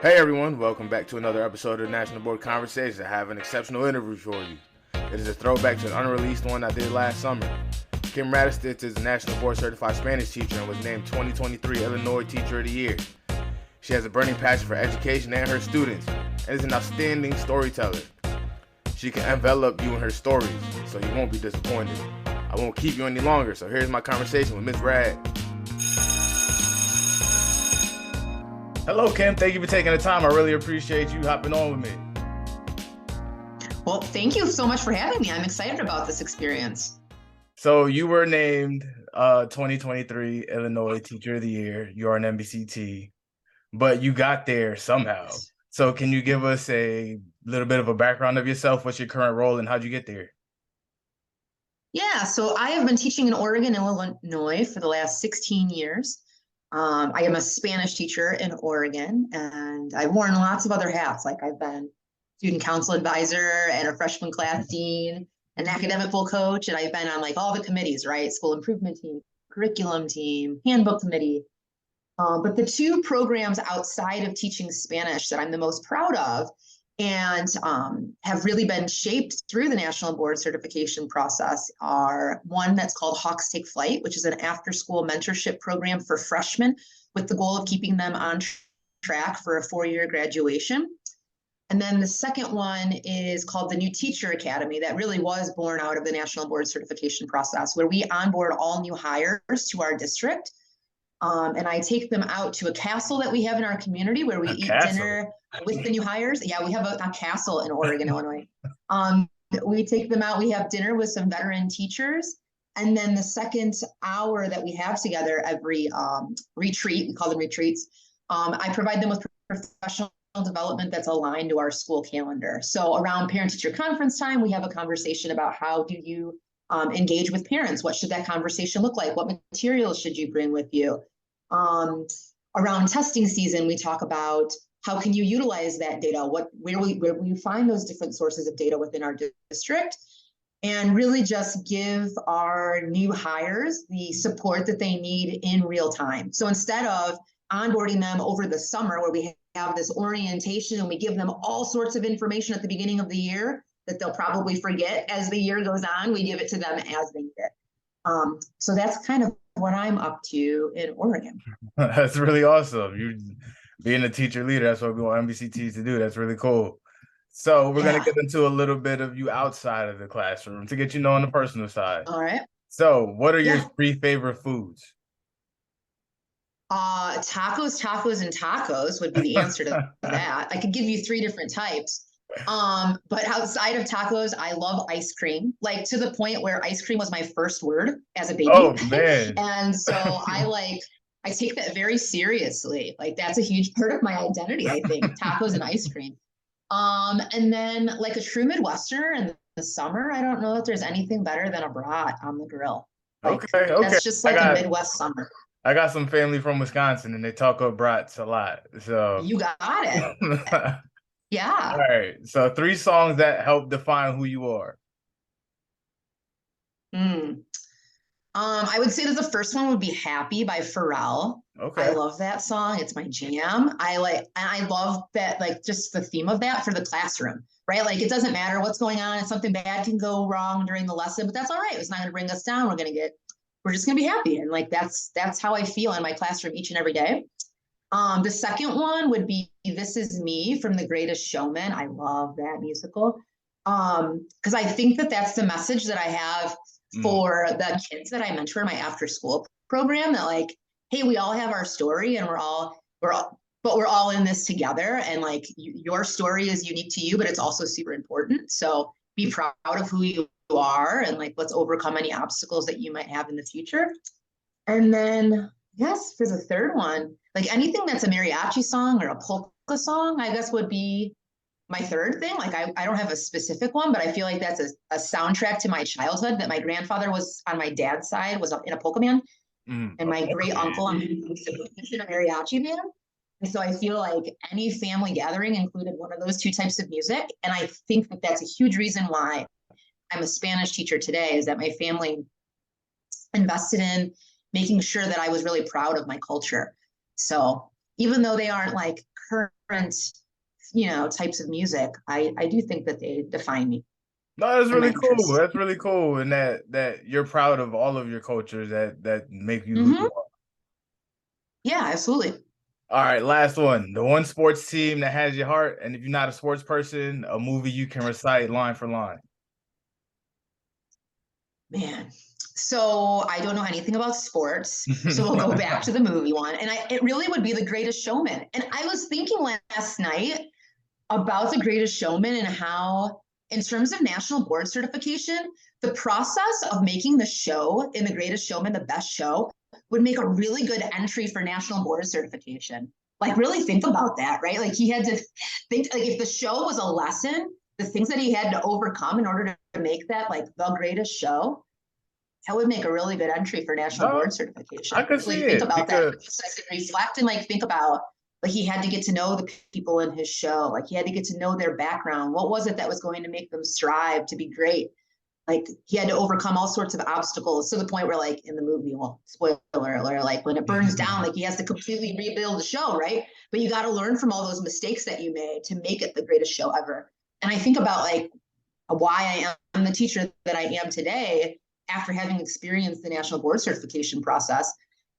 Hey everyone, welcome back to another episode of the National Board Conversations. I have an exceptional interview for you. It is a throwback to an unreleased one I did last summer. Kim Radostits is a National Board Certified Spanish teacher and was named 2023 Illinois Teacher of the Year. She has a burning passion for education and her students, and is an outstanding storyteller. She can envelop you in her stories, so you won't be disappointed. I won't keep you any longer, so here's my conversation with Miss Rad. Hello, Kim. Thank you for taking the time. I really appreciate you hopping on with me. Well, thank you so much for having me. I'm excited about this experience. So you were named 2023 Illinois Teacher of the Year. You're an NBCT, but you got there somehow. So can you give us a little bit of a background of yourself? What's your current role and how'd you get there? Yeah, so I have been teaching in Oregon, Illinois for the last 16 years. I am a Spanish teacher in Oregon, and I've worn lots of other hats. Like I've been student council advisor and a freshman class dean, an academic full coach, and I've been on like all the committees, right? School improvement team, curriculum team, handbook committee. But the two programs outside of teaching Spanish that I'm the most proud of and have really been shaped through the National Board Certification process are one that's called Hawks Take Flight, which is an after-school mentorship program for freshmen with the goal of keeping them on track for a four-year graduation. And then the second one is called the New Teacher Academy that really was born out of the National Board Certification process, where we onboard all new hires to our district. And I take them out to a castle that we have in our community where we eat dinner with the new hires. Yeah, we have a castle in Oregon, Illinois. We take them out, we have dinner with some veteran teachers. And then the second hour that we have together every retreat, we call them retreats, I provide them with professional development that's aligned to our school calendar. So around parent-teacher conference time, we have a conversation about how do you engage with parents? What should that conversation look like? What materials should you bring with you? Around testing season, we talk about how can you utilize that data? Where will you find those different sources of data within our district? And really just give our new hires the support that they need in real time. So instead of onboarding them over the summer where we have this orientation and we give them all sorts of information at the beginning of the year that they'll probably forget as the year goes on, we give it to them as they need it. So that's kind of what I'm up to in Oregon. That's really awesome. You being a teacher leader, that's what we want NBCTs to do. That's really cool. So we're gonna Yeah. get into a little bit of you outside of the classroom to get you know on the personal side. All right. So what are your Yeah. three favorite foods? Tacos, and tacos would be the answer to that. I could give you three different types. But outside of tacos, I love ice cream, like to the point where ice cream was my first word as a baby. Oh man. And so I take that very seriously. Like that's a huge part of my identity, I think, tacos and ice cream. And then like a true Midwesterner in the summer, I don't know if there's anything better than a brat on the grill. Like Okay. that's just like a Midwest summer. I got some family from Wisconsin and they talk up brats a lot. So You got it. all Yeah. right. So three songs that help define who you are. Mm. I would say that the first one would be Happy by Pharrell. I Okay. love that song. It's my jam. And I love that, like just the theme of that for the classroom, right? Like it doesn't matter what's going on. If something bad can go wrong during the lesson, but that's all right. It's not going to bring us down. We're just going to be happy. And like, that's how I feel in my classroom each and every day. The second one would be This Is Me from The Greatest Showman. I love that musical. Because I think that that's the message that I have for the kids that I mentor in my after school program, that like, hey, we all have our story and but we're all in this together. And like your story is unique to you, but it's also super important. So be proud of who you are and like let's overcome any obstacles that you might have in the future. And then yes, for the third one, like anything that's a mariachi song or a polka song, I guess would be my third thing. Like I don't have a specific one, but I feel like that's a soundtrack to my childhood, that my grandfather was on my dad's side was in a polka band, and my great uncle on was in a mariachi band. And so I feel like any family gathering included one of those two types of music. And I think that that's a huge reason why I'm a Spanish teacher today, is that my family invested in making sure that I was really proud of my culture. So even though they aren't like current types of music, I do think that they define me No, that's and my really cool. interests. That's really cool, and that you're proud of all of your cultures that make you who Hmm. you are. Yeah, absolutely. All right, last one. The one sports team that has your heart, and if you're not a sports person, a movie you can recite line for line. Man. So I don't know anything about sports. So we'll go back to the movie one. And it really would be The Greatest Showman. And I was thinking last night about The Greatest Showman and how, in terms of national board certification, the process of making the show in The Greatest Showman the best show would make a really good entry for national board certification. Like, really think about that, right? Like, he had to think, like, if the show was a lesson, the things that he had to overcome in order to make that, like, the greatest show, that would make a really good entry for national No, board I certification. could Like, see think it about that because process and reflect and like think about, like, he had to get to know the people in his show. Like, he had to get to know their background. What was it that was going to make them strive to be great? Like, he had to overcome all sorts of obstacles to the point where, like, in the movie, well, spoiler alert, like, when it burns down, like, he has to completely rebuild the show, right? But you got to learn from all those mistakes that you made to make it the greatest show ever. And I think about, like, why I am the teacher that I am today after having experienced the national board certification process.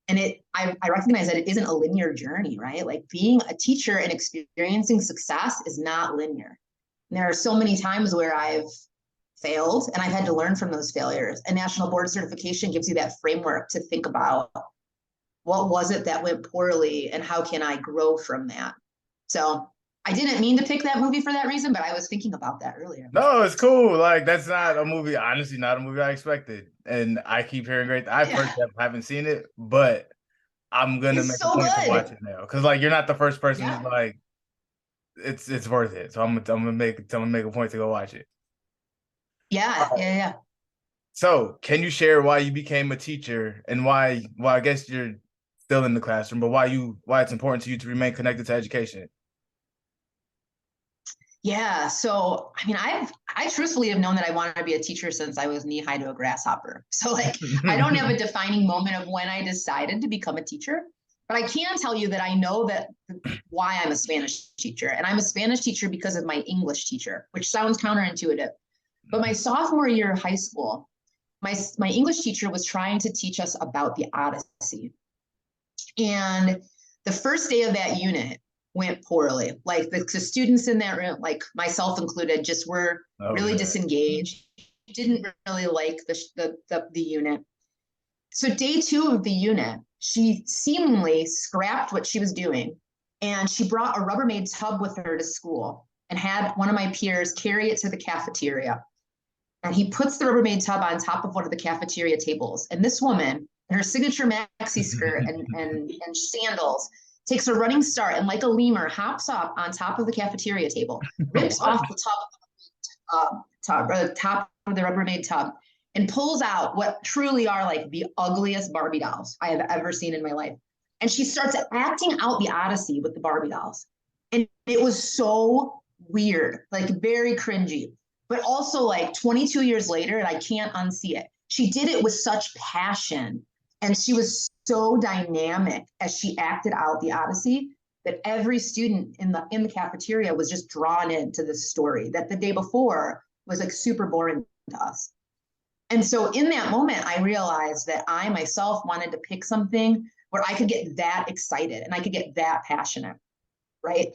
And I recognize that it isn't a linear journey, right? Like, being a teacher and experiencing success is not linear. And there are so many times where I've failed and I've had to learn from those failures. And national board certification gives you that framework to think about what was it that went poorly and how can I grow from that. So I didn't mean to pick that movie for that reason, but I was thinking about that earlier. no, it's cool. Like that's not a movie, honestly, not a movie I expected. And I keep hearing great. I Yeah, personally haven't seen it, but I'm gonna it's make a so point to watch good. it now. Cause like you're not the first person who's Yeah, like, it's worth it. So I'm gonna make a point to go watch it. yeah, yeah, yeah. So, can you share why you became a teacher and why? Well, I guess you're still in the classroom, but why it's important to you to remain connected to education? Yeah. So, I mean, I truthfully have known that I wanted to be a teacher since I was knee high to a grasshopper. So, like, I don't have a defining moment of when I decided to become a teacher, but I can tell you that I know that why I'm a Spanish teacher. And I'm a Spanish teacher because of my English teacher, which sounds counterintuitive. But my sophomore year of high school, my English teacher was trying to teach us about the Odyssey. And the first day of that unit went poorly. Like, the students in that room, like myself included, just were Oh really man. disengaged, didn't really like the unit. So day two of the unit, she seemingly scrapped what she was doing and she brought a Rubbermaid tub with her to school and had one of my peers carry it to the cafeteria. And he puts the Rubbermaid tub on top of one of the cafeteria tables. And this woman, in her signature maxi skirt and sandals, takes a running start and, like a lemur, hops up on top of the cafeteria table, rips What? off the top of the Rubbermaid tub, and pulls out what truly are, like, the ugliest Barbie dolls I have ever seen in my life. And she starts acting out the Odyssey with the Barbie dolls. And it was so weird, like, very cringy, but also, like, 22 years later, and I can't unsee it. She did it with such passion and she was so dynamic as she acted out the Odyssey that every student in the cafeteria was just drawn into this story that the day before was, like, super boring to us. And so in that moment, I realized that I myself wanted to pick something where I could get that excited and I could get that passionate, right?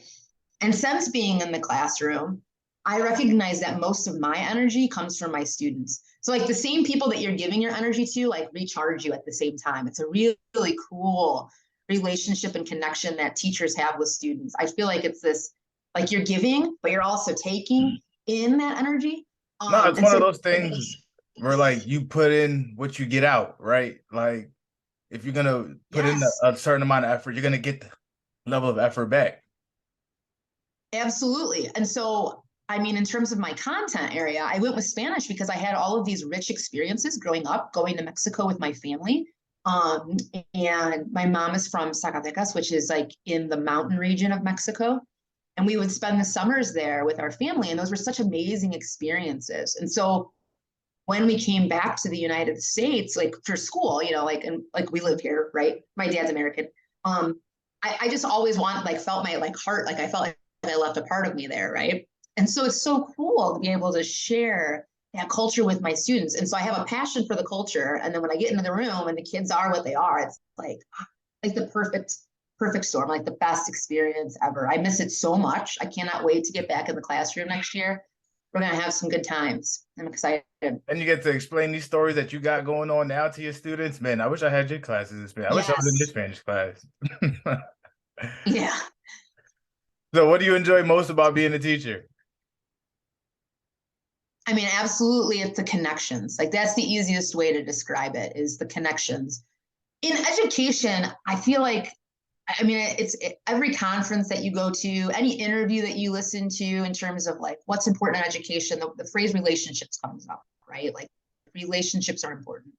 And since being in the classroom, I recognize that most of my energy comes from my students. So, like, the same people that you're giving your energy to, like, recharge you at the same time. It's a really, really cool relationship and connection that teachers have with students. I feel like it's this, like, you're giving, but you're also taking in that energy. No, it's And one of so those it things makes, where like you put in what you get out, right? Like if you're gonna put in yes, a certain amount of effort, you're gonna get the level of effort back. absolutely. And so, I mean, in terms of my content area, I went with Spanish because I had all of these rich experiences growing up, going to Mexico with my family. Um, and my mom is from Zacatecas, which is, like, in the mountain region of Mexico. And we would spend the summers there with our family. And those were such amazing experiences. And so when we came back to the United States, like, for school, like, and like, we live here, right? My dad's American. Um, I just always felt my heart, I felt like I left a part of me there, right? And so it's so cool to be able to share that culture with my students. And so I have a passion for the culture. And then when I get into the room and the kids are what they are, it's like the perfect storm, like the best experience ever. I miss it so much. I cannot wait to get back in the classroom next year. We're going to have some good times. I'm excited. And you get to explain these stories that you got going on now to your students. Man, I wish I had your classes in Spanish. I wish I was in your Yes. Spanish class. Yeah. So what do you enjoy most about being a teacher? I mean, absolutely, it's the connections. Like that's the easiest way to describe it is the connections. In education, I feel like, I mean, every conference that you go to, any interview that you listen to in terms of like what's important in education, the phrase relationships comes up, right? Like relationships are important.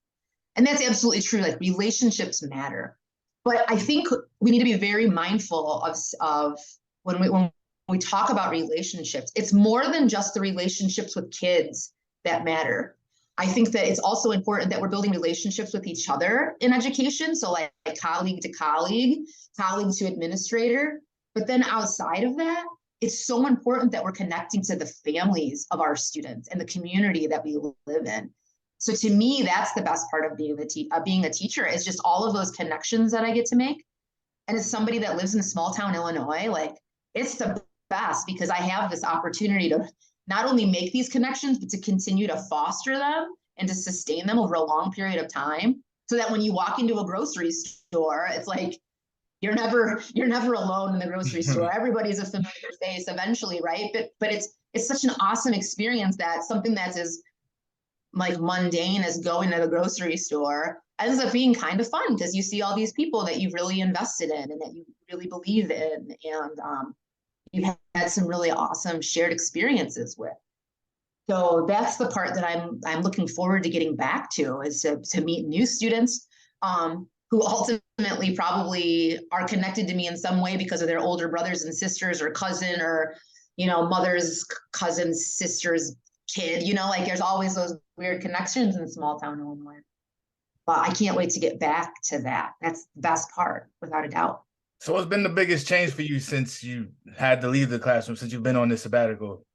And that's absolutely true. Like relationships matter. But I think we need to be very mindful of when we talk about relationships, it's more than just the relationships with kids that matter. I think that it's also important that we're building relationships with each other in education. So like colleague to colleague, colleague to administrator. But then outside of that, it's so important that we're connecting to the families of our students and the community that we live in. So to me, that's the best part of being a teacher is just all of those connections that I get to make. And as somebody that lives in small town Illinois, like it's the best because I have this opportunity to not only make these connections, but to continue to foster them and to sustain them over a long period of time. So that when you walk into a grocery store, it's like you're never alone in the grocery store. Everybody's a familiar face eventually, right? But it's such an awesome experience that something that's as like mundane as going to the grocery store ends up being kind of fun because you see all these people that you've really invested in and that you really believe in, and you've had some really awesome shared experiences with. So that's the part that I'm looking forward to getting back to is to meet new students who ultimately probably are connected to me in some way because of their older brothers and sisters or cousin or mother's cousin's sister's kid. Like there's always those weird connections in small town Illinois. But I can't wait to get back to that. That's the best part, without a doubt. So what's been the biggest change for you since you had to leave the classroom, since you've been on this sabbatical?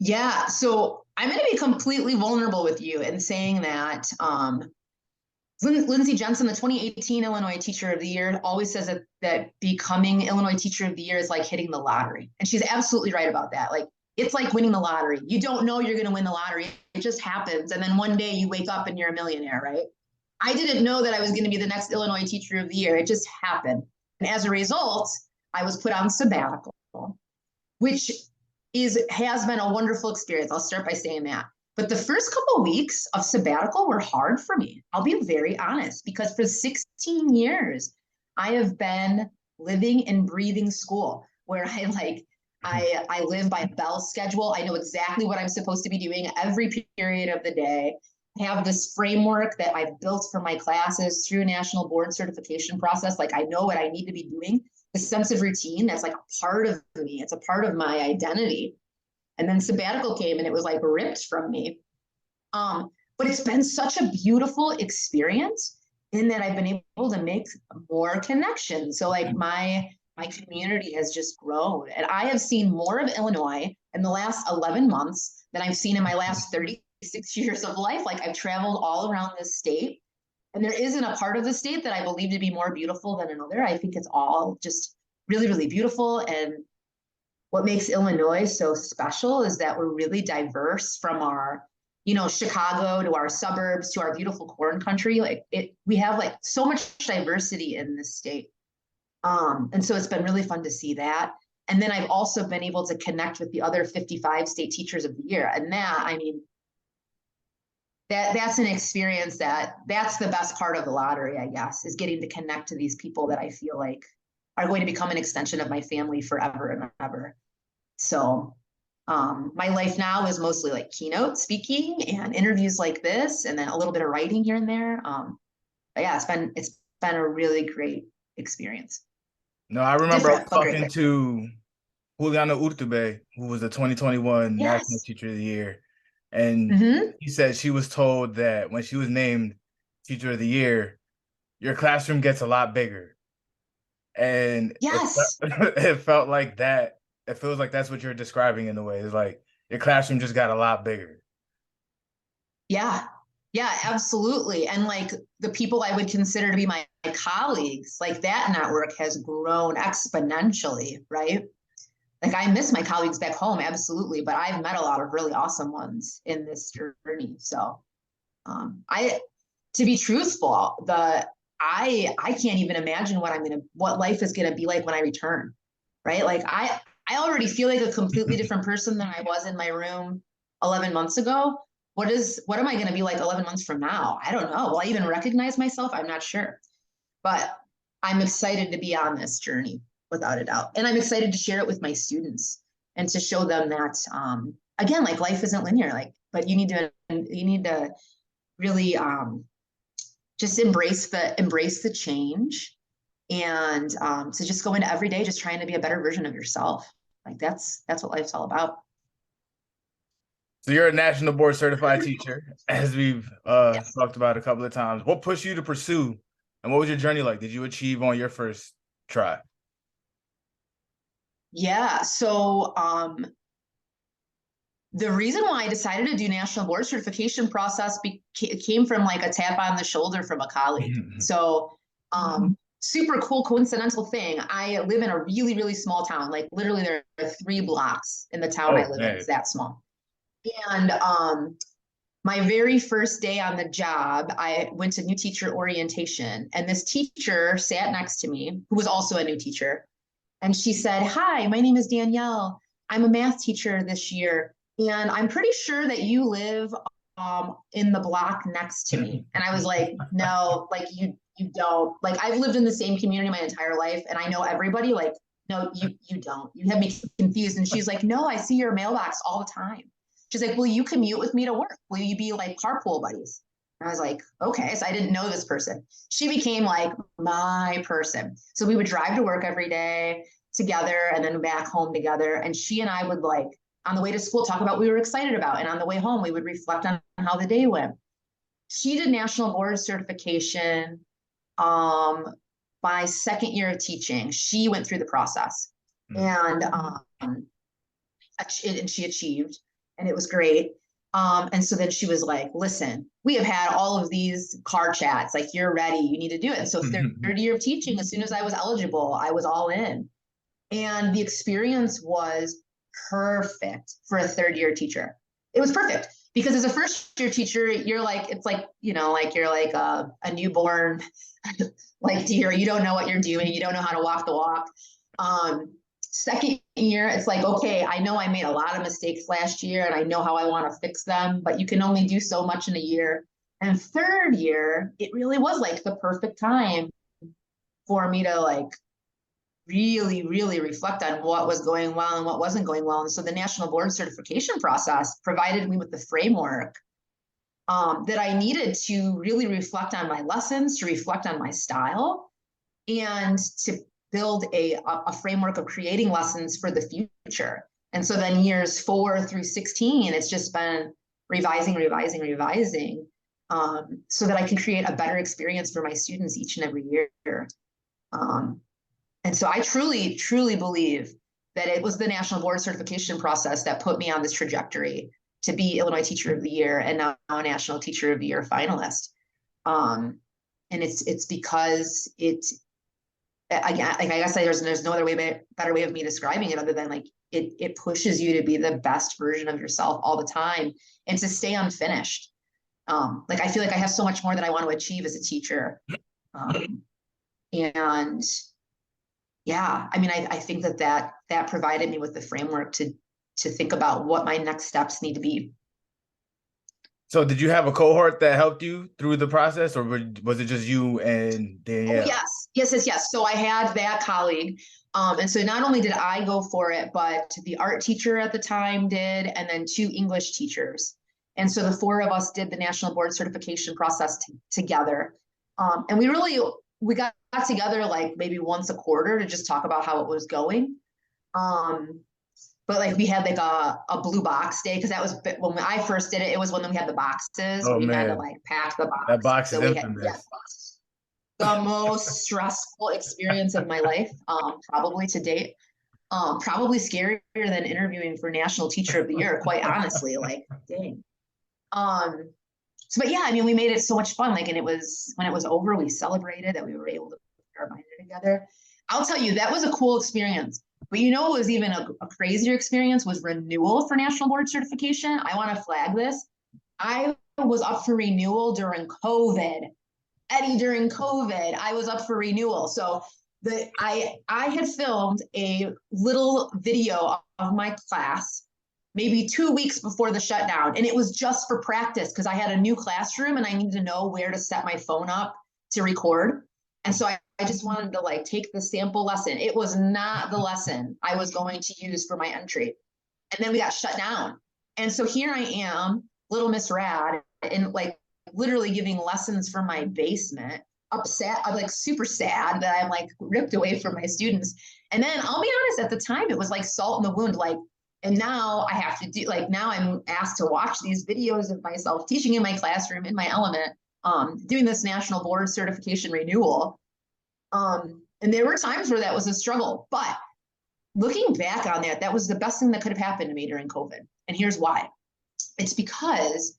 Yeah, so I'm going to be completely vulnerable with you in saying that Lindsay Jensen, the 2018 Illinois Teacher of the Year, always says that becoming Illinois Teacher of the Year is like hitting the lottery. And she's absolutely right about that. Like, it's like winning the lottery. You don't know you're going to win the lottery. It just happens. And then one day you wake up and you're a millionaire, right? I didn't know that I was going to be the next Illinois Teacher of the Year. It just happened. And as a result, I was put on sabbatical, which has been a wonderful experience. I'll start by saying that. But the first couple of weeks of sabbatical were hard for me. I'll be very honest, because for 16 years, I have been living and breathing school where I live by a bell schedule. I know exactly what I'm supposed to be doing every period of the day. I have this framework that I've built for my classes through national board certification process. Like I know what I need to be doing. The sense of routine that's like a part of me. It's a part of my identity. And then sabbatical came and it was like ripped from me. But it's been such a beautiful experience in that I've been able to make more connections. So like my community has just grown. And I have seen more of Illinois in the last 11 months than I've seen in my last 36 years of life. Like I've traveled all around this state. And there isn't a part of the state that I believe to be more beautiful than another. I think it's all just really, really beautiful. And what makes Illinois so special is that we're really diverse from our, Chicago to our suburbs to our beautiful corn country. We have like so much diversity in this state. And so it's been really fun to see that. And then I've also been able to connect with the other 55 state teachers of the year. And that, I mean, that's an experience that's the best part of the lottery, I guess, is getting to connect to these people that I feel like are going to become an extension of my family forever and ever. So my life now is mostly like keynote speaking and interviews like this, and then a little bit of writing here and there. But yeah, it's been a really great experience. No, I remember I was Different, but talking great. to Juliana Urtube, who was the 2021 National Yes. Teacher of the Year. And Mm-hmm. he said she was told that when she was named Teacher of the Year, your classroom gets a lot bigger. And Yes. it felt like that. It feels like that's what you're describing in a way. It's like your classroom just got a lot bigger. Yeah. Yeah, absolutely. And like the people I would consider to be my colleagues, like that network has grown exponentially, right? Like I miss my colleagues back home, absolutely, but I've met a lot of really awesome ones in this journey. So I to be truthful, I can't even imagine what life is gonna be like when I return. Right. Like I already feel like a completely different person than I was in my room 11 months ago. What am I going to be like 11 months from now? I don't know. Will I even recognize myself? I'm not sure. But I'm excited to be on this journey without a doubt. And I'm excited to share it with my students and to show them that again, like life isn't linear, like, but you need to really just embrace the change and to just go into every day just trying to be a better version of yourself. Like that's what life's all about. So you're a national board certified teacher, as we've Yes. talked about a couple of times. What pushed you to pursue, and what was your journey like? Did you achieve on your first try? Yeah. So the reason why I decided to do national board certification process came from like a tap on the shoulder from a colleague. So super cool coincidental thing. I live in a really, really small town. Like literally there are 3 blocks in the town I Oh, live in. man. It's that small. And my very first day on the job, I went to new teacher orientation, and this teacher sat next to me, who was also a new teacher. And she said, "Hi, my name is Danielle. I'm a math teacher this year, and I'm pretty sure that you live in the block next to me." And I was like, "No, like you don't. Like I've lived in the same community my entire life, and I know everybody. Like, no, you don't. You have me confused." And she's like, "No, I see your mailbox all the time." She's like, "Will you commute with me to work? Will you be like carpool buddies?" And I was like, "Okay." So I didn't know this person. She became like my person. So we would drive to work every day together and then back home together. And she and I would like on the way to school talk about what we were excited about. And on the way home, we would reflect on how the day went. She did national board certification by second year of teaching. She went through the process and she achieved, and it was great. And so then she was like, "Listen, we have had all of these car chats. Like, you're ready. You need to do it." So third year of teaching, as soon as I was eligible, I was all in. And the experience was perfect for a third year teacher. It was perfect because as a first year teacher, you're like, it's like, like you're like a newborn, like deer. You don't know what you're doing. You don't know how to walk the walk. Second year, it's like, okay, I know I made a lot of mistakes last year and I know how I want to fix them, but you can only do so much in a year. And third year, it really was like the perfect time for me to like really, really reflect on what was going well and what wasn't going well. And so the national board certification process provided me with the framework that I needed to really reflect on my lessons, to reflect on my style, and to build a framework of creating lessons for the future. And so then years 4 through 16, it's just been revising, revising, revising, so that I can create a better experience for my students each and every year. And so I truly, truly believe that it was the national board certification process that put me on this trajectory to be Illinois Teacher of the Year and now a National Teacher of the Year finalist. And it's because I guess there's no other better way of me describing it other than like it pushes you to be the best version of yourself all the time and to stay unfinished. Like I feel like I have so much more that I want to achieve as a teacher. And yeah, I mean, I think that provided me with the framework to think about what my next steps need to be. So did you have a cohort that helped you through the process, or was it just you and Oh Danielle? yes, yes, yes, yes. So I had that colleague, and so not only did I go for it, but the art teacher at the time did, and then 2 English teachers. And so the 4 of us did the national board certification process together, and we got together like maybe once a quarter to just talk about how it was going. Um, but like we had like a blue box day because that was when I first did it. It was when we had the boxes Oh where you had to man, like pack the that box. box is So we had, yeah. infamous. the most stressful experience of my life, probably to date. Probably scarier than interviewing for National Teacher of the Year, quite honestly. Like, dang. Um, so, but yeah, I mean, we made it so much fun. Like, and it was when it was over, we celebrated that we were able to put our binder together. I'll tell you, that was a cool experience. But you know, what was even a crazier experience was renewal for National Board Certification. I want to flag this. I was up for renewal during COVID. Eddie, during COVID, I was up for renewal. So I had filmed a little video of my class maybe 2 weeks before the shutdown. And it was just for practice because I had a new classroom and I needed to know where to set my phone up to record. And so I just wanted to like take the sample lesson. It was not the lesson I was going to use for my entry. And then we got shut down. And so here I am, little Miss Rad, and like literally giving lessons from my basement, upset. I'm like super sad that I'm like ripped away from my students. And then I'll be honest, at the time, it was like salt in the wound. Like, and now I have to do, like, now I'm asked to watch these videos of myself teaching in my classroom, in my element, doing this national board certification renewal. And there were times where that was a struggle, but looking back on that, that was the best thing that could have happened to me during COVID. And here's why. It's because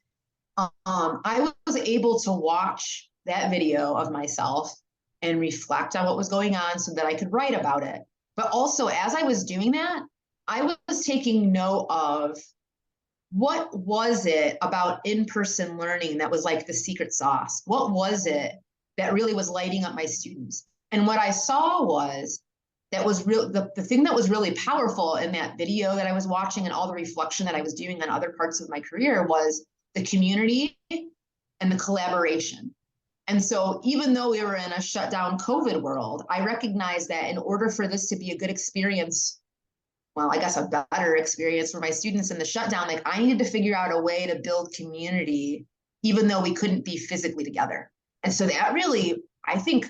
I was able to watch that video of myself and reflect on what was going on so that I could write about it. But also, as I was doing that, I was taking note of what was it about in-person learning that was like the secret sauce? What was it that really was lighting up my students? And what I saw was that was real. The thing that was really powerful in that video that I was watching and all the reflection that I was doing on other parts of my career was the community and the collaboration. And so even though we were in a shutdown COVID world, I recognized that in order for this to be a good experience, well, I guess a better experience for my students in the shutdown, like I needed to figure out a way to build community, even though we couldn't be physically together. And so that really, I think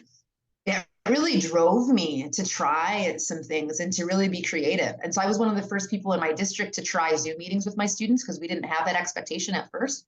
that really drove me to try some things and to really be creative. And so I was one of the first people in my district to try Zoom meetings with my students because we didn't have that expectation at first.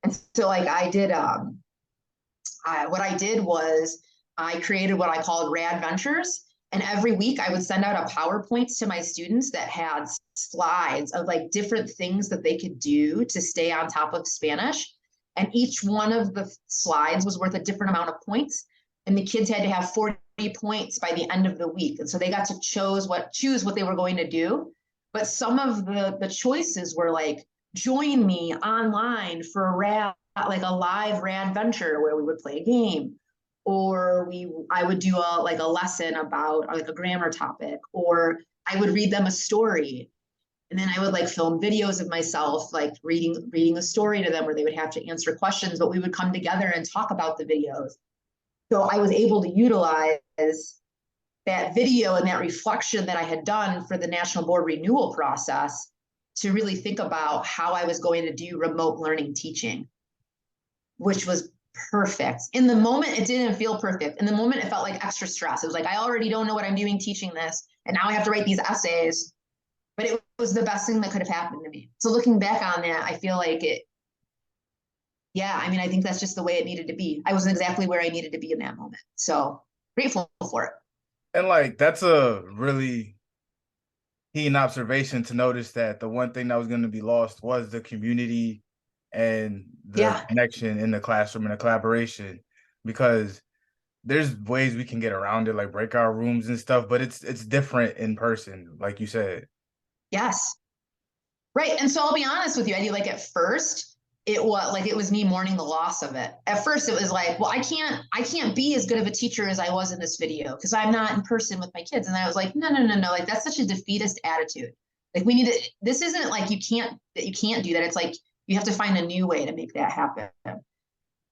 And so like I did, what I did was I created what I called Rad Ventures. And every week I would send out a PowerPoint to my students that had slides of like different things that they could do to stay on top of Spanish. And each one of the slides was worth a different amount of points. And the kids had to have 40 points by the end of the week. And so they got to choose what they were going to do. But some of the choices were like, join me online for a rad, like a live rad venture where we would play a game, or I would do a lesson about like a grammar topic, or I would read them a story. And then I would like film videos of myself, like reading a story to them where they would have to answer questions, but we would come together and talk about the videos. So I was able to utilize that video and that reflection that I had done for the National Board renewal process to really think about how I was going to do remote learning teaching, which was perfect. In the moment, it didn't feel perfect. In the moment, it felt like extra stress. It was like, I already don't know what I'm doing teaching this, and now I have to write these essays. But it was the best thing that could have happened to me. So looking back on that, I feel like I think that's just the way it needed to be. I wasn't exactly where I needed to be in that moment. So grateful for it. And like, that's a really keen observation to notice that the one thing that was going to be lost was the community and the connection in the classroom and the collaboration, because there's ways we can get around it, like breakout rooms and stuff, but it's different in person, like you said. Yes. Right. And so I'll be honest with you, Eddie, like at first it was me mourning the loss of it. At first it was like, well, I can't be as good of a teacher as I was in this video because I'm not in person with my kids. And then I was like, no. Like that's such a defeatist attitude. Like this isn't like you can't do that. It's like, you have to find a new way to make that happen.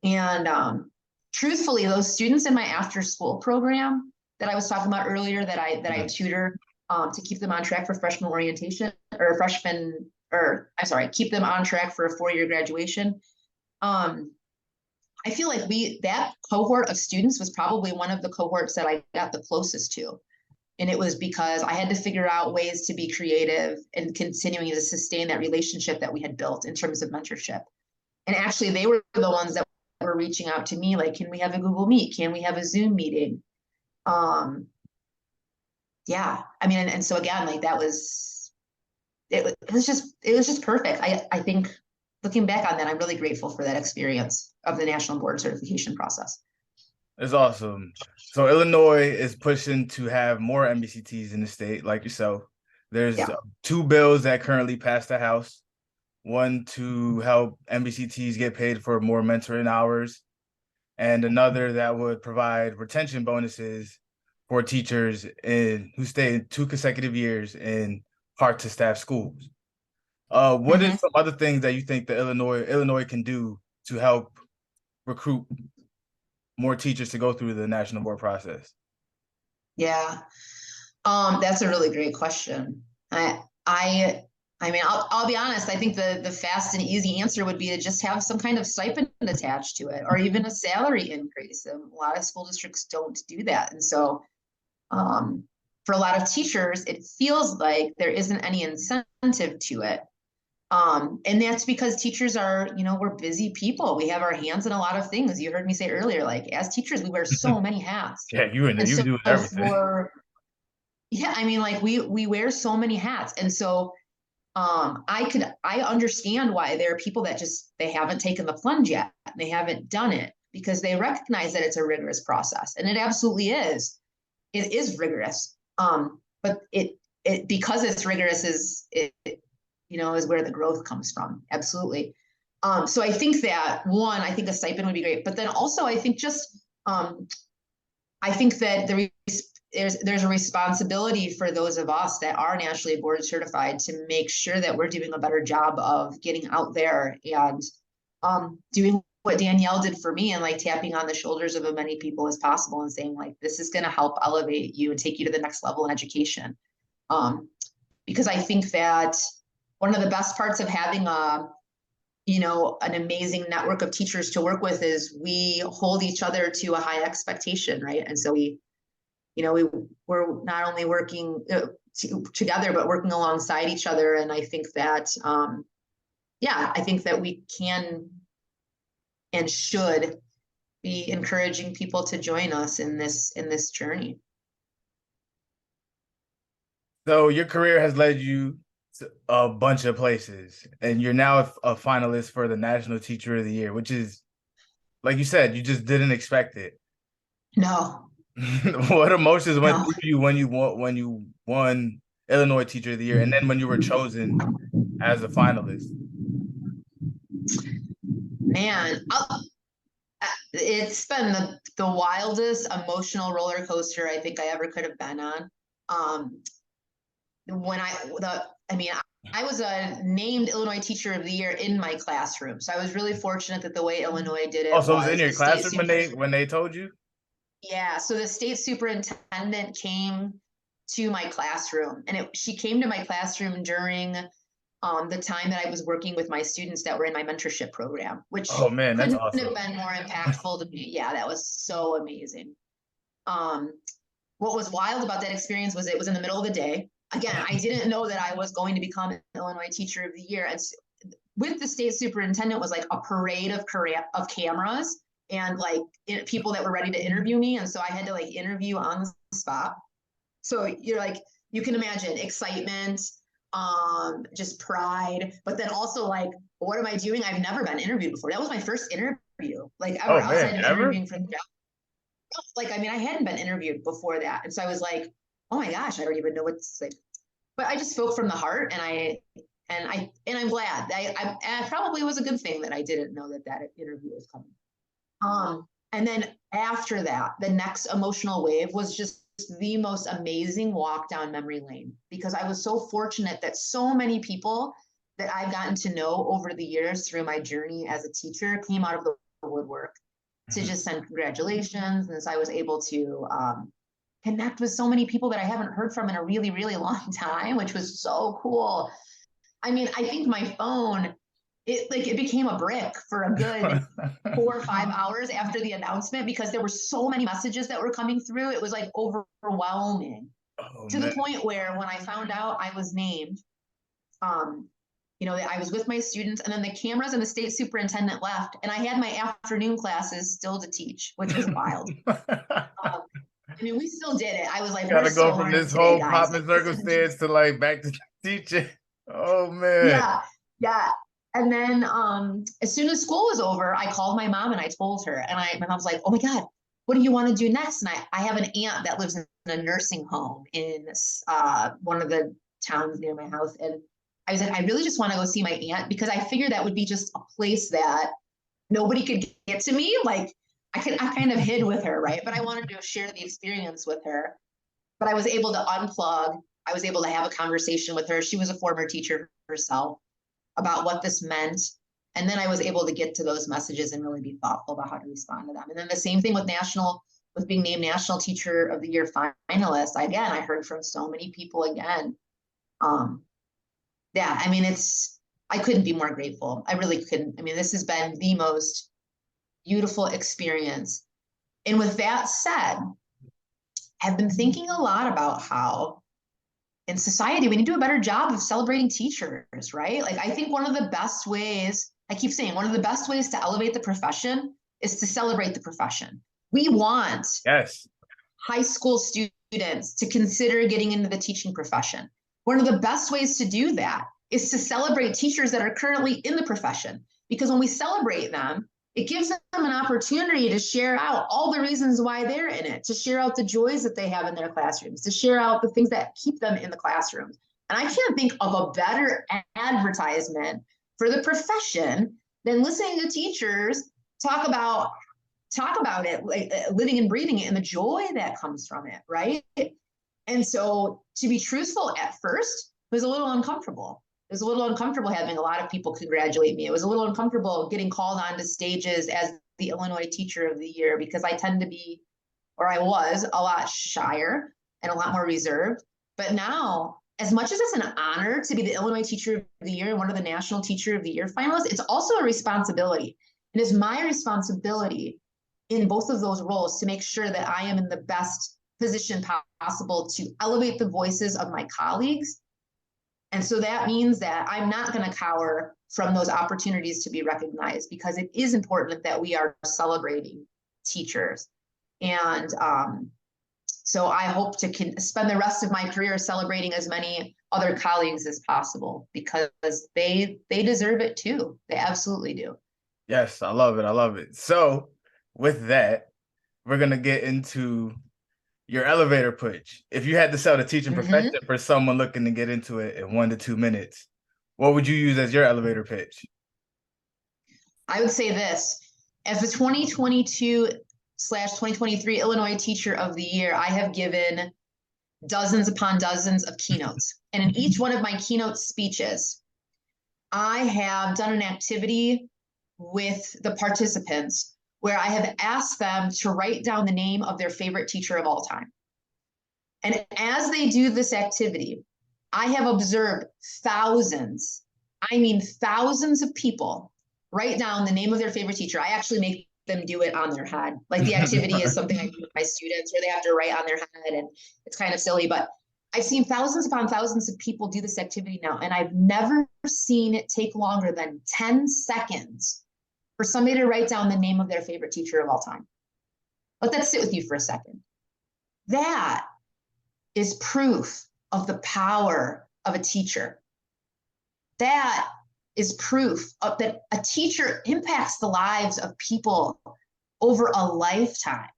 And truthfully, those students in my after school program that I was talking about earlier that I tutor to keep them on track for freshman orientation keep them on track for a 4-year graduation. I feel like that cohort of students was probably one of the cohorts that I got the closest to. And it was because I had to figure out ways to be creative and continuing to sustain that relationship that we had built in terms of mentorship. And actually, they were the ones that were were reaching out to me, like, can we have a Google Meet? Can we have a Zoom meeting? Yeah, I mean, and so again, like that was, it was just perfect. I think looking back on that, I'm really grateful for that experience of the national board certification process. It's awesome. So Illinois is pushing to have more NBCTs in the state, like yourself. There's Yeah. two bills that currently passed the House. One to help NBCTs get paid for more mentoring hours, and another that would provide retention bonuses for teachers who stay 2 consecutive years in hard to staff schools. What is Hmm. some other things that you think the Illinois can do to help recruit more teachers to go through the national board process? Yeah. That's a really great question. I, I mean, I'll be honest. I think the fast and easy answer would be to just have some kind of stipend attached to it, or even a salary increase. A lot of school districts don't do that, and so um, for a lot of teachers, it feels like there isn't any incentive to it. And that's because teachers are, we're busy people. We have our hands in a lot of things. You heard me say earlier, like as teachers, we wear so many hats. Yeah, And you so do everything. for yeah, I mean, like we wear so many hats, and so I understand why there are people that just they haven't taken the plunge yet. They haven't done it because they recognize that it's a rigorous process, and it absolutely is. It is rigorous. But it because it's rigorous is where the growth comes from. Absolutely. So I think that one, I think a stipend would be great, but then also I think just I think that there's a responsibility for those of us that are nationally board certified to make sure that we're doing a better job of getting out there and doing what Danielle did for me and like tapping on the shoulders of as many people as possible and saying like this is going to help elevate you and take you to the next level in education. Because I think that one of the best parts of having an amazing network of teachers to work with is we hold each other to a high expectation, right? And so we're not only working together, but working alongside each other. And I think that, I think that we can and should be encouraging people to join us in this journey. So your career has led you to a bunch of places, and you're now a finalist for the National Teacher of the Year, which is, like you said, you just didn't expect it. No, What emotions went no, through you when you won Illinois Teacher of the Year, and then when you were chosen as a finalist? man. It's been the wildest emotional roller coaster I think I ever could have been on. Um, when I mean, I was a named Illinois Teacher of the Year in my classroom, so I was really fortunate that the way Illinois did Oh, it so it was in was your the state classroom super. when they told you? Yeah, so the state superintendent came to my classroom, and she came to my classroom during the time that I was working with my students that were in my mentorship program, which Oh man, that's couldn't have awesome. been more impactful to me. Yeah, that was so amazing. Um, what was wild about that experience was it was in the middle of the day. Again, I didn't know that I was going to become an Illinois Teacher of the Year. And with the state superintendent was like a parade of cameras and like people that were ready to interview me. And so I had to like interview on the spot. So you're like, you can imagine excitement, just pride, but then also like, what am I doing? I've never been interviewed before. That was my first interview, like ever Oh man, outside of ever? interviewing for the job. Like, I mean, I hadn't been interviewed before that. And so I was like, oh my gosh, I don't even know what's like, but I just spoke from the heart and I'm glad I probably was a good thing that I didn't know that interview was coming. And then after that, the next emotional wave was just the most amazing walk down memory lane because I was so fortunate that so many people that I've gotten to know over the years through my journey as a teacher came out of the woodwork to just send congratulations. And so I was able to connect with so many people that I haven't heard from in a really, really long time, which was so cool. I mean, I think my phone, it became a brick for a good 4 or 5 hours after the announcement because there were so many messages that were coming through. It was like overwhelming Oh to the man. point where when I found out I was named, um, I was with my students, and then the cameras and the state superintendent left, and I had my afternoon classes still to teach, which was wild. We still did it. I was like, we're Gotta go still from learning this today, whole guys. pomp and circumstance to like back to teaching. Oh man. Yeah. And then as soon as school was over, I called my mom and I told her, and my mom's like, oh my God, what do you want to do next? And I have an aunt that lives in a nursing home in one of the towns near my house. And I was like, I really just want to go see my aunt, because I figured that would be just a place that nobody could get to me. Like I kind of hid with her, right? But I wanted to share the experience with her. But I was able to unplug. I was able to have a conversation with her. She was a former teacher herself, about what this meant. And then I was able to get to those messages and really be thoughtful about how to respond to them. And then the same thing with being named National Teacher of the Year finalist. Again, I heard from so many people again. I couldn't be more grateful. I really couldn't. This has been the most beautiful experience. And with that said, I've been thinking a lot about how in society, we need to do a better job of celebrating teachers, right? Like, I think one of the best ways, I keep saying, one of the best ways to elevate the profession is to celebrate the profession. We want high school students to consider getting into the teaching profession. One of the best ways to do that is to celebrate teachers that are currently in the profession, because when we celebrate them, it gives them an opportunity to share out all the reasons why they're in it, to share out the joys that they have in their classrooms, to share out the things that keep them in the classrooms. And I can't think of a better advertisement for the profession than listening to teachers talk about it, like living and breathing it, and the joy that comes from it, right? And so, to be truthful, at first, it was a little uncomfortable. It was a little uncomfortable having a lot of people congratulate me. It was a little uncomfortable getting called onto stages as the Illinois Teacher of the Year, because I tend to be, or I was, a lot shyer and a lot more reserved. But now, as much as it's an honor to be the Illinois Teacher of the Year and one of the National Teacher of the Year finalists, it's also a responsibility. It is my responsibility in both of those roles to make sure that I am in the best position possible to elevate the voices of my colleagues. And so that means that I'm not going to cower from those opportunities to be recognized, because it is important that we are celebrating teachers. And so I hope to spend the rest of my career celebrating as many other colleagues as possible, because they deserve it too. They absolutely do. Yes, I love it. I love it. So with that, we're going to get into your elevator pitch. If you had to sell the teaching profession for someone looking to get into it in 1 to 2 minutes, what would you use as your elevator pitch? I would say this: as the 2022/2023 Illinois Teacher of the Year, I have given dozens upon dozens of keynotes. And in each one of my keynote speeches, I have done an activity with the participants where I have asked them to write down the name of their favorite teacher of all time. And as they do this activity, I have observed thousands of people write down the name of their favorite teacher. I actually make them do it on their head. Like, the activity is something I do with my students where they have to write on their head, and it's kind of silly, but I've seen thousands upon thousands of people do this activity now, and I've never seen it take longer than 10 seconds for somebody to write down the name of their favorite teacher of all time. Let that sit with you for a second. That is proof of the power of a teacher. That is proof of that a teacher impacts the lives of people over a lifetime.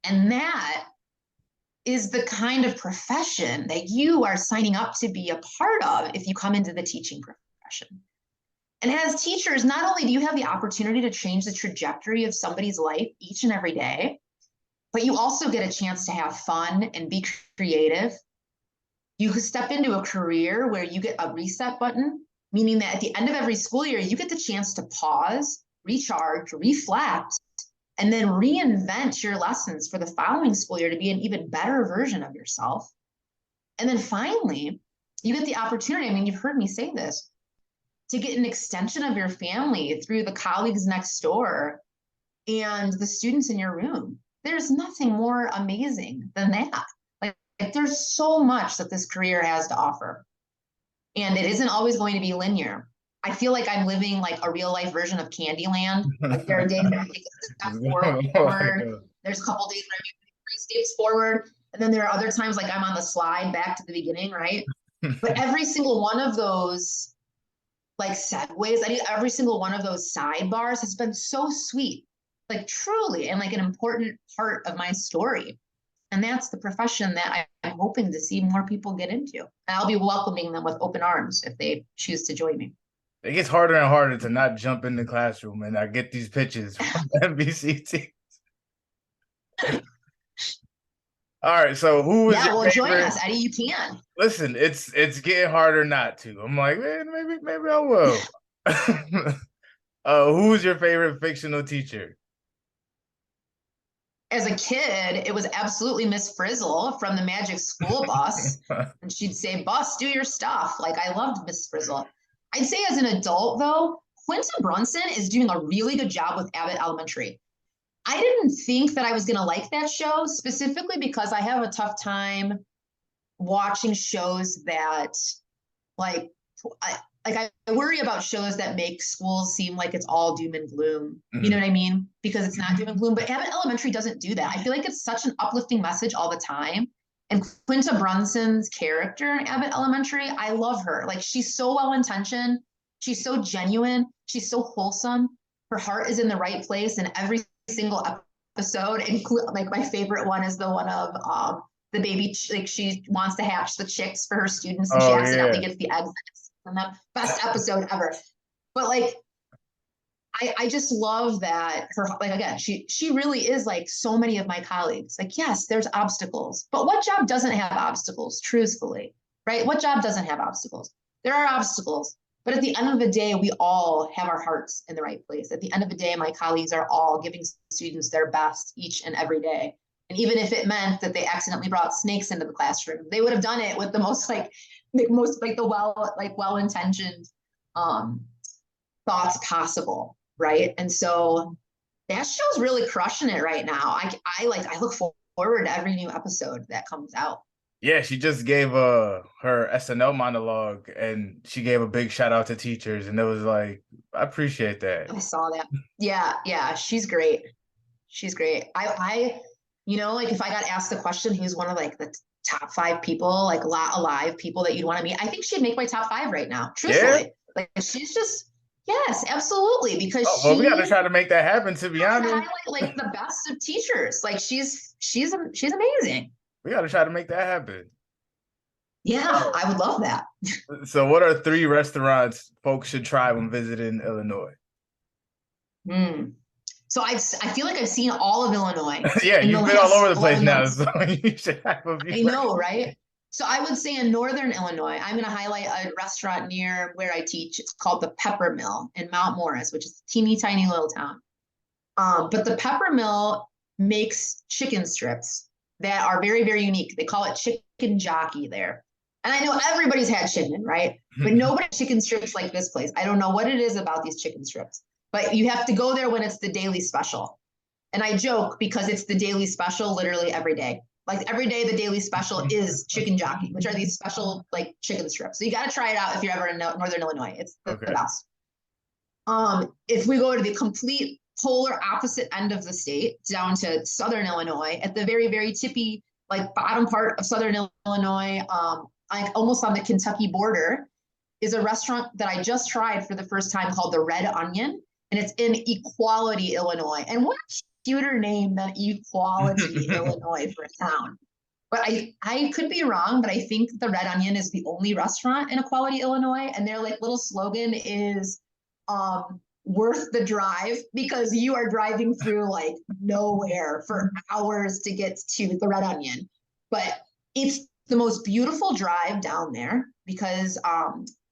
And that is the kind of profession that you are signing up to be a part of if you come into the teaching profession. And as teachers, not only do you have the opportunity to change the trajectory of somebody's life each and every day, but you also get a chance to have fun and be creative. You step into a career where you get a reset button, meaning that at the end of every school year, you get the chance to pause, recharge, reflect, and then reinvent your lessons for the following school year to be an even better version of yourself. And then finally, you get the opportunity, you've heard me say this, to get an extension of your family through the colleagues next door and the students in your room. There's nothing more amazing than that. Like there's so much that this career has to offer. And it isn't always going to be linear. I feel like I'm living like a real life version of Candyland. Like there are days that I take a step forward. There's a couple days where I make 3 steps forward. And then there are other times like I'm on the slide back to the beginning, right? But every single one of those like segues, every single one of those sidebars has been so sweet, like truly, and like an important part of my story. And that's the profession that I'm hoping to see more people get into. And I'll be welcoming them with open arms if they choose to join me. It gets harder and harder to not jump in the classroom and I get these pitches from NBCT. All right, so who was your favorite? Join us, Eddie. You can. Listen, it's getting harder not to. I'm like, man, maybe I will. Who was your favorite fictional teacher? As a kid, it was absolutely Miss Frizzle from the Magic School Bus. And she'd say, Bus, do your stuff. Like, I loved Miss Frizzle. I'd say as an adult, though, Quinta Brunson is doing a really good job with Abbott Elementary. I didn't think that I was going to like that show, specifically because I have a tough time watching shows that, like, I worry about shows that make schools seem like it's all doom and gloom. You know what I mean? Because it's not doom and gloom. But Abbott Elementary doesn't do that. I feel like it's such an uplifting message all the time. And Quinta Brunson's character in Abbott Elementary, I love her. Like, she's so well-intentioned. She's so genuine. She's so wholesome. Her heart is in the right place in every single episode. And like, my favorite one is the one of the baby, like, she wants to hatch the chicks for her students and she accidentally gets the eggs. And the best episode ever. But like, I just love that her, like, again, she really is like so many of my colleagues. Like, yes, there's obstacles, but what job doesn't have obstacles, truthfully, right? What job doesn't have obstacles? There are obstacles, but at the end of the day, we all have our hearts in the right place. At the end of the day, my colleagues are all giving students their best each and every day. And even if it meant that they accidentally brought snakes into the classroom, they would have done it with the most well-intentioned thoughts possible, right? And so that show's really crushing it right now. I look forward to every new episode that comes out. Yeah, she just gave her SNL monologue and she gave a big shout out to teachers, and it was like, I appreciate that. I saw that. Yeah, she's great. She's great. I like, if I got asked the question, who's one of like the top 5 people, like alive people that you'd want to meet, I think she'd make my top 5 right now. Truthfully, yeah. Like, she's just, yes, absolutely. Because we got to try to make that happen. To be honest, highlight like the best of teachers. Like, she's amazing. We got to try to make that happen. Yeah, I would love that. So, what are 3 restaurants folks should try when visiting Illinois? So I feel like I've seen all of Illinois. Yeah, you've been all over the place now, so you should have a few. I know, right? So I would say in Northern Illinois, I'm going to highlight a restaurant near where I teach. It's called the Pepper Mill in Mount Morris, which is a teeny tiny little town. But the Pepper Mill makes chicken strips that are very, very unique. They call it chicken jockey there. And I know everybody's had chicken, right? But nobody chicken strips like this place. I don't know what it is about these chicken strips. But you have to go there when it's the daily special. And I joke because it's the daily special literally every day. Like, every day the daily special is chicken jockey, which are these special like chicken strips. So you got to try it out if you're ever in Northern Illinois. It's the best. If we go to the complete polar opposite end of the state, down to Southern Illinois, at the very, very tippy, like, bottom part of Southern Illinois, like almost on the Kentucky border, is a restaurant that I just tried for the first time called the Red Onion. And it's in Equality, Illinois. And what a cuter name than Equality, Illinois for a town. But I could be wrong, but I think the Red Onion is the only restaurant in Equality, Illinois. And their like little slogan is worth the drive, because you are driving through like nowhere for hours to get to the Red Onion. But it's the most beautiful drive down there because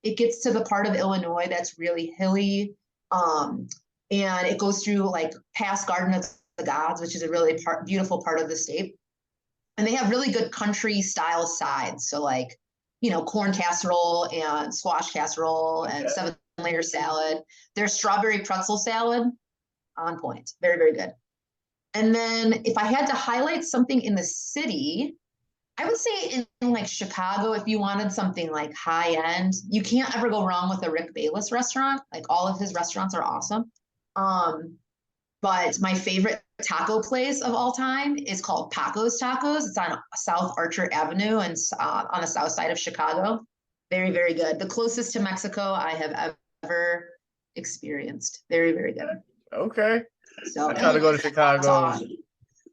it gets to the part of Illinois that's really hilly. And it goes through like past Garden of the Gods, which is a really beautiful part of the state. And they have really good country style sides. So like, corn casserole and squash casserole and 7-layer salad. Their strawberry pretzel salad, on point. Very, very good. And then if I had to highlight something in the city, I would say in like Chicago, if you wanted something like high end, you can't ever go wrong with a Rick Bayless restaurant. Like all of his restaurants are awesome. Um, but my favorite taco place of all time is called Paco's Tacos. It's on South Archer Avenue and on the south side of Chicago. Very, very good. The closest to Mexico I have ever experienced. Very, very good. Okay. So I try to go to Chicago. awesome.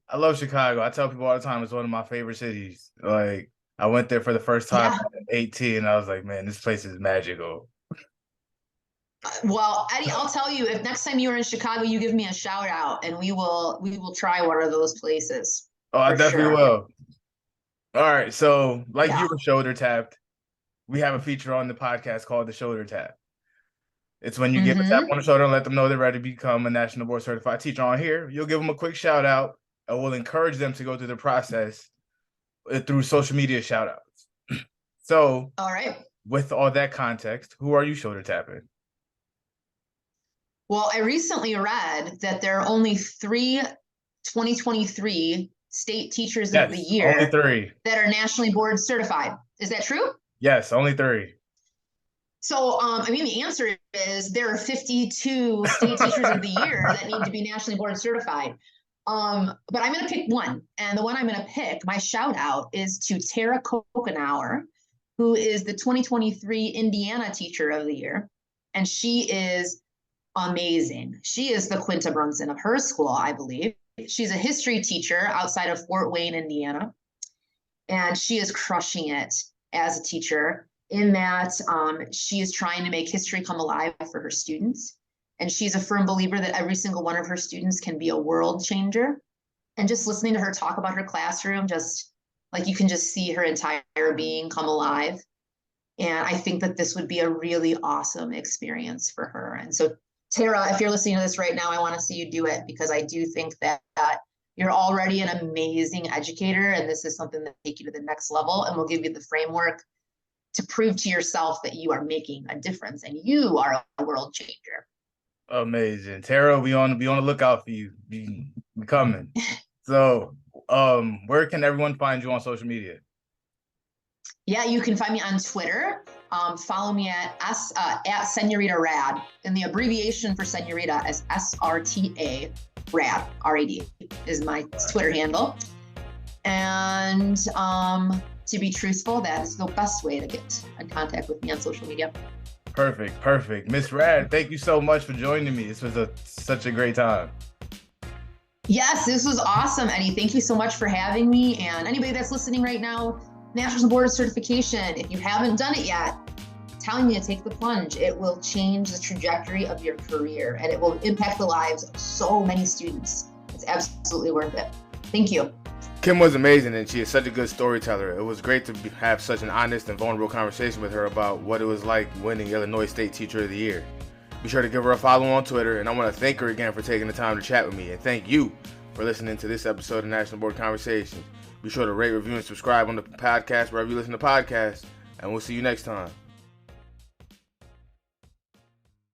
I love Chicago. I tell people all the time it's one of my favorite cities. Like, I went there for the first time at 18, and I was like, man, this place is magical. Well, Eddie, I'll tell you, if next time you're in Chicago, you give me a shout out and we will try one of those places. Oh, I definitely will. All right. So, like you were shoulder tapped, we have a feature on the podcast called the shoulder tap. It's when you give a tap on the shoulder and let them know they're ready to become a national board certified teacher. On here, you'll give them a quick shout out and we'll encourage them to go through the process through social media shout outs. So, all right. With all that context, who are you shoulder tapping? Well, I recently read that there are only 3 2023 state teachers of the year only 3 that are nationally board certified. Is that true? Yes, only 3. So, I mean, the answer is there are 52 state teachers of the year that need to be nationally board certified. But I'm going to pick one. And the one I'm going to pick, my shout out is to Tara Kokenauer, who is the 2023 Indiana Teacher of the Year. And she is amazing. She is the Quinta Brunson of her school, I believe. She's a history teacher outside of Fort Wayne, Indiana. And she is crushing it as a teacher in that she is trying to make history come alive for her students. And she's a firm believer that every single one of her students can be a world changer. And just listening to her talk about her classroom, just like you can just see her entire being come alive. And I think that this would be a really awesome experience for her. And so, Tara, if you're listening to this right now, I want to see you do it because I do think that you're already an amazing educator. And this is something that will take you to the next level and will give you the framework to prove to yourself that you are making a difference and you are a world changer. Amazing. Tara, we on the lookout for you. Be coming. So, where can everyone find you on social media? Yeah, you can find me on Twitter. Follow me at Senorita Rad. And the abbreviation for Senorita is SRTA Rad. R-A-D is my Twitter handle. And to be truthful, that is the best way to get in contact with me on social media. Perfect. Miss Rad, thank you so much for joining me. This was such a great time. Yes, this was awesome, Eddie. Thank you so much for having me. And anybody that's listening right now, National Board Certification, if you haven't done it yet, I'm telling you to take the plunge. It will change the trajectory of your career and it will impact the lives of so many students. It's absolutely worth it. Thank you. Kim was amazing and she is such a good storyteller. It was great to have such an honest and vulnerable conversation with her about what it was like winning Illinois State Teacher of the Year. Be sure to give her a follow on Twitter, and I want to thank her again for taking the time to chat with me, and thank you for listening to this episode of National Board Conversations. Be sure to rate, review, and subscribe on the podcast wherever you listen to podcasts, and we'll see you next time.